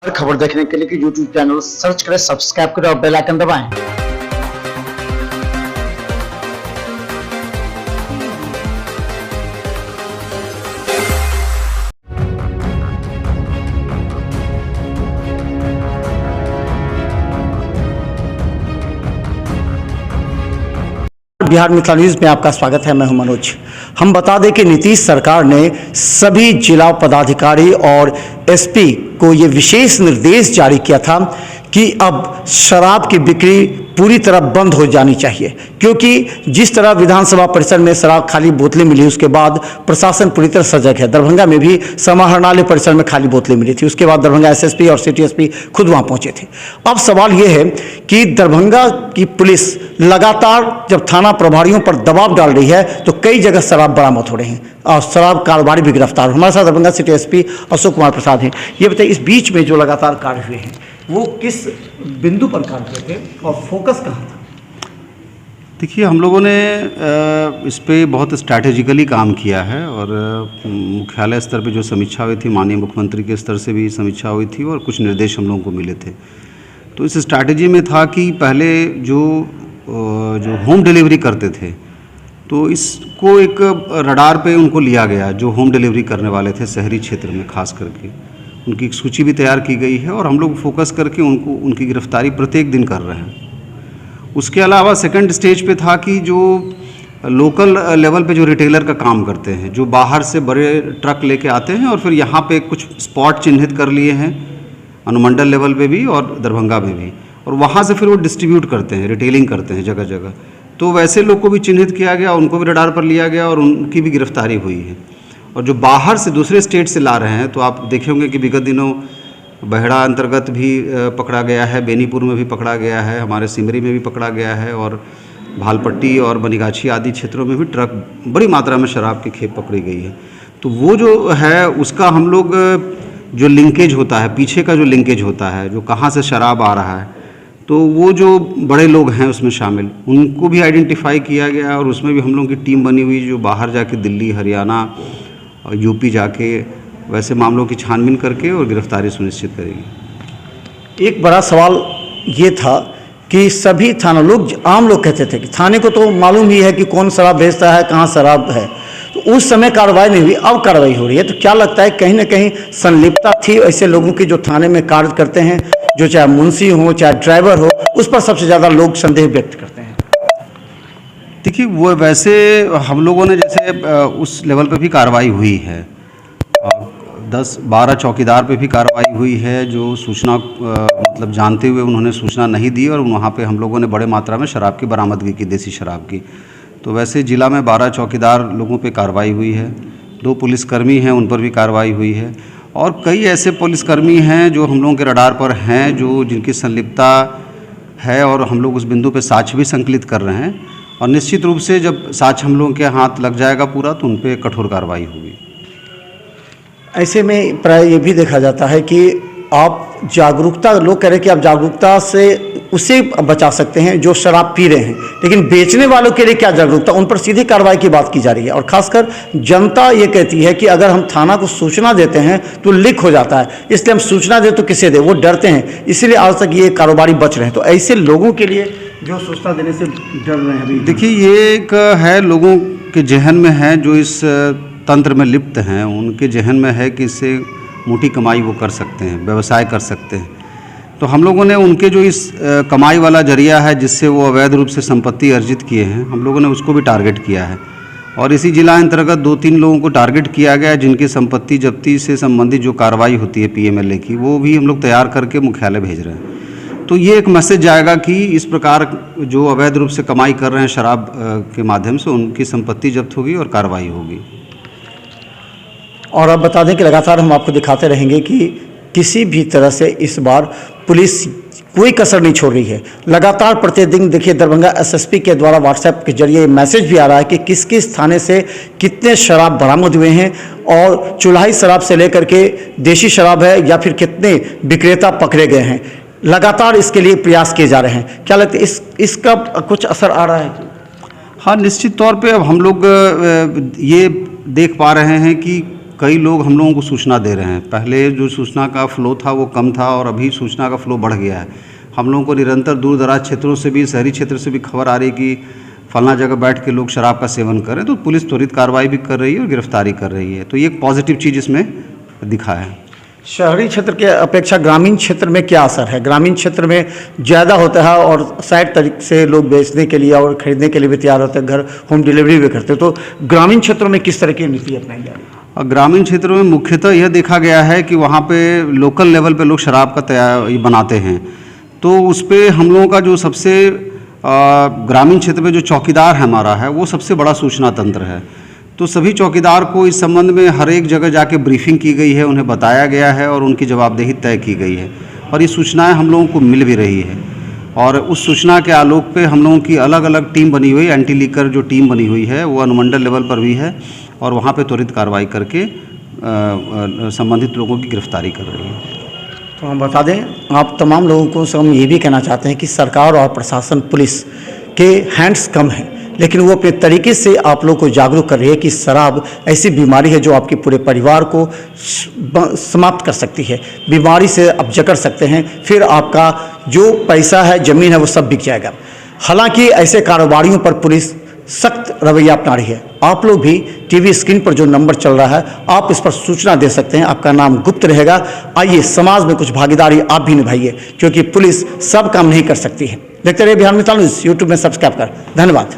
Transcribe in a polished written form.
हर खबर देखने के लिए यूट्यूब चैनल सर्च करें, सब्सक्राइब करें और बेल आइकन दबाएं। बिहार मित्र न्यूज में आपका स्वागत है। मैं हूं मनोज। हम बता दें कि नीतीश सरकार ने सभी जिला पदाधिकारी और एसपी को ये विशेष निर्देश जारी किया था कि अब शराब की बिक्री पूरी तरह बंद हो जानी चाहिए, क्योंकि जिस तरह विधानसभा परिसर में शराब खाली बोतलें मिली उसके बाद प्रशासन पूरी तरह सजग है। दरभंगा में भी समाहरणालय परिसर में खाली बोतलें मिली थी, उसके बाद दरभंगा एसएसपी और सिटी एसपी खुद वहां पहुंचे थे। अब सवाल ये है कि दरभंगा की पुलिस लगातार जब थाना प्रभारियों पर दबाव डाल रही है तो कई जगह शराब बरामद हो रहे हैं और शराब कारोबारी भी गिरफ्तार। हमारे साथ दरभंगा सिटी एसपी अशोक कुमार प्रसाद हैं। ये बताइए, इस बीच में जो लगातार कार्य हुए हैं वो किस बिंदु पर काम किए थे और फोकस कहाँ था? देखिए, हम लोगों ने इस पे बहुत स्ट्रैटेजिकली काम किया है और मुख्यालय स्तर पे जो समीक्षा हुई थी, माननीय मुख्यमंत्री के स्तर से भी समीक्षा हुई थी और कुछ निर्देश हम लोगों को मिले थे। तो इस स्ट्रैटेजी में था कि पहले जो होम डिलीवरी करते थे तो इसको एक रडार पे उनको लिया गया, जो होम डिलीवरी करने वाले थे शहरी क्षेत्र में खास करके, उनकी एक सूची भी तैयार की गई है और हम लोग फोकस करके उनकी गिरफ्तारी प्रत्येक दिन कर रहे हैं। उसके अलावा सेकंड स्टेज पे था कि जो लोकल लेवल पे जो रिटेलर का काम करते हैं, जो बाहर से बड़े ट्रक लेके आते हैं और फिर यहाँ पे कुछ स्पॉट चिन्हित कर लिए हैं अनुमंडल लेवल पे भी और दरभंगा में भी, और वहाँ से फिर वो डिस्ट्रीब्यूट करते हैं, रिटेलिंग करते हैं जगह जगह। तो वैसे लोग को भी चिन्हित किया गया, उनको भी रडार पर लिया गया और उनकी भी गिरफ्तारी हुई है। और जो बाहर से दूसरे स्टेट से ला रहे हैं, तो आप देखे होंगे कि विगत दिनों बहेड़ा अंतर्गत भी पकड़ा गया है, बेनीपुर में भी पकड़ा गया है, हमारे सिमरी में भी पकड़ा गया है और भालपट्टी और बनीगाछी आदि क्षेत्रों में भी ट्रक बड़ी मात्रा में शराब की खेप पकड़ी गई है। तो वो जो है उसका हम लोग जो लिंकेज होता है, पीछे का जो लिंकेज होता है, जो कहाँ से शराब आ रहा है, तो वो जो बड़े लोग हैं उसमें शामिल, उनको भी आइडेंटिफाई किया गया और उसमें भी हम लोगों की टीम बनी हुई जो बाहर जाके दिल्ली, हरियाणा और यूपी जाके वैसे मामलों की छानबीन करके और गिरफ्तारी सुनिश्चित करेगी। एक बड़ा सवाल ये था कि सभी थाना आम लोग कहते थे कि थाने को तो मालूम ही है कि कौन शराब बेचता है, कहाँ शराब है, तो उस समय कार्रवाई नहीं हुई, अब कार्रवाई हो रही है। तो क्या लगता है कहीं ना कहीं संलिप्तता थी ऐसे लोगों की जो थाने में कार्य करते हैं, जो चाहे मुंशी हो चाहे ड्राइवर हो, उस पर सबसे ज़्यादा लोग संदेह व्यक्त करते हैं? देखिए, वो वैसे हम लोगों ने जैसे उस लेवल पे भी कार्रवाई हुई है, 10-12 चौकीदार पे भी कार्रवाई हुई है जो सूचना मतलब जानते हुए उन्होंने सूचना नहीं दी और वहाँ पे हम लोगों ने बड़े मात्रा में शराब की बरामदगी की, देसी शराब की। तो वैसे ज़िला में 12 चौकीदार लोगों पे कार्रवाई हुई है, 2 पुलिसकर्मी हैं उन पर भी कार्रवाई हुई है और कई ऐसे पुलिसकर्मी हैं जो हम लोगों के रडार पर हैं, जो जिनकी संलिप्तता है और हम लोग उस बिंदु पे साक्ष्य भी संकलित कर रहे हैं और निश्चित रूप से जब साक्ष्य हम लोगों के हाथ लग जाएगा पूरा तो उन पे कठोर कार्रवाई होगी। ऐसे में प्राय ये भी देखा जाता है कि आप जागरूकता, लोग कह रहे हैं कि आप जागरूकता से उसे बचा सकते हैं जो शराब पी रहे हैं, लेकिन बेचने वालों के लिए क्या जागरूकता, उन पर सीधी कार्रवाई की बात की जा रही है। और खासकर जनता ये कहती है कि अगर हम थाना को सूचना देते हैं तो लीक हो जाता है, इसलिए हम सूचना दें तो किसे दें, वो डरते हैं, इसीलिए आज तक ये कारोबारी बच रहे हैं। तो ऐसे लोगों के लिए जो सूचना देने से डर रहे हैं, देखिए ये एक है लोगों के जहन में है, जो इस तंत्र में लिप्त हैं, उनके जहन में है कि इससे मोटी कमाई वो कर सकते हैं, व्यवसाय कर सकते हैं। तो हम लोगों ने उनके जो इस कमाई वाला जरिया है जिससे वो अवैध रूप से संपत्ति अर्जित किए हैं, हम लोगों ने उसको भी टारगेट किया है और इसी जिला अंतर्गत 2-3 लोगों को टारगेट किया गया जिनकी संपत्ति जब्ती से संबंधित जो कार्रवाई होती है पीएमएलए की, वो भी हम लोग तैयार करके मुख्यालय भेज रहे हैं। तो ये एक मैसेज जाएगा कि इस प्रकार जो अवैध रूप से कमाई कर रहे हैं शराब के माध्यम से, उनकी संपत्ति जब्त होगी और कार्रवाई होगी। और अब बता दें कि लगातार हम आपको दिखाते रहेंगे कि किसी भी तरह से इस बार पुलिस कोई कसर नहीं छोड़ रही है। लगातार प्रतिदिन देखिए दरभंगा एसएसपी के द्वारा व्हाट्सएप के जरिए मैसेज भी आ रहा है कि किस किस थाने से कितने शराब बरामद हुए हैं और चुल्हाई शराब से लेकर के देशी शराब है या फिर कितने विक्रेता पकड़े गए हैं। लगातार इसके लिए प्रयास किए जा रहे हैं। क्या लगता है इसका कुछ असर आ रहा है? हाँ, निश्चित तौर पे अब हम लोग ये देख पा रहे हैं कि कई लोग हम लोगों को सूचना दे रहे हैं। पहले जो सूचना का फ़्लो था वो कम था और अभी सूचना का फ़्लो बढ़ गया है। हम लोगों को निरंतर दूर दराज क्षेत्रों से भी, शहरी क्षेत्र से भी खबर आ रही है कि फलना जगह बैठ के लोग शराब का सेवन कर रहे हैं, तो पुलिस त्वरित कार्रवाई भी कर रही है और गिरफ्तारी कर रही है। तो ये एक पॉजिटिव चीज़ इसमें दिखा है। शहरी क्षेत्र के अपेक्षा ग्रामीण क्षेत्र में क्या असर है? ग्रामीण क्षेत्र में ज़्यादा होता है और साइड तरीके से लोग बेचने के लिए और खरीदने के लिए भी तैयार होते हैं, घर होम डिलीवरी भी करते हैं। तो ग्रामीण क्षेत्रों में किस तरह की नीति अपनाई जा रही है? और ग्रामीण क्षेत्रों में मुख्यतः यह देखा गया है कि वहाँ पे लोकल लेवल पे लोग शराब का तैयार बनाते हैं, तो उस पर हम लोगों का जो सबसे ग्रामीण क्षेत्र में जो चौकीदार हमारा है वो सबसे बड़ा सूचना तंत्र है। तो सभी चौकीदार को इस संबंध में हर एक जगह जाके ब्रीफिंग की गई है, उन्हें बताया गया है और उनकी जवाबदेही तय की गई है और ये सूचनाएं हम लोगों को मिल भी रही है। और उस सूचना के आलोक पे हम लोगों की अलग अलग टीम बनी हुई, एंटी लीकर जो टीम बनी हुई है वो अनुमंडल लेवल पर भी है और वहाँ पे त्वरित कार्रवाई करके संबंधित लोगों की गिरफ्तारी कर रही है। तो हम बता दें, आप तमाम लोगों को हम ये भी कहना चाहते हैं कि सरकार और प्रशासन, पुलिस के हैंड्स कम हैं, लेकिन वो अपने तरीके से आप लोगों को जागरूक कर रही है कि शराब ऐसी बीमारी है जो आपके पूरे परिवार को समाप्त कर सकती है। बीमारी से आप जकड़ सकते हैं, फिर आपका जो पैसा है, ज़मीन है, वो सब बिक जाएगा। हालांकि ऐसे कारोबारियों पर पुलिस सख्त रवैया अपना रही है। आप लोग भी टीवी स्क्रीन पर जो नंबर चल रहा है, आप इस पर सूचना दे सकते हैं। आपका नाम गुप्त रहेगा। आइए, समाज में कुछ भागीदारी आप भी निभाइए, क्योंकि पुलिस सब काम नहीं कर सकती है। देखते रहिए बिहार मिसाल न्यूज़, यूट्यूब में सब्सक्राइब कर। धन्यवाद।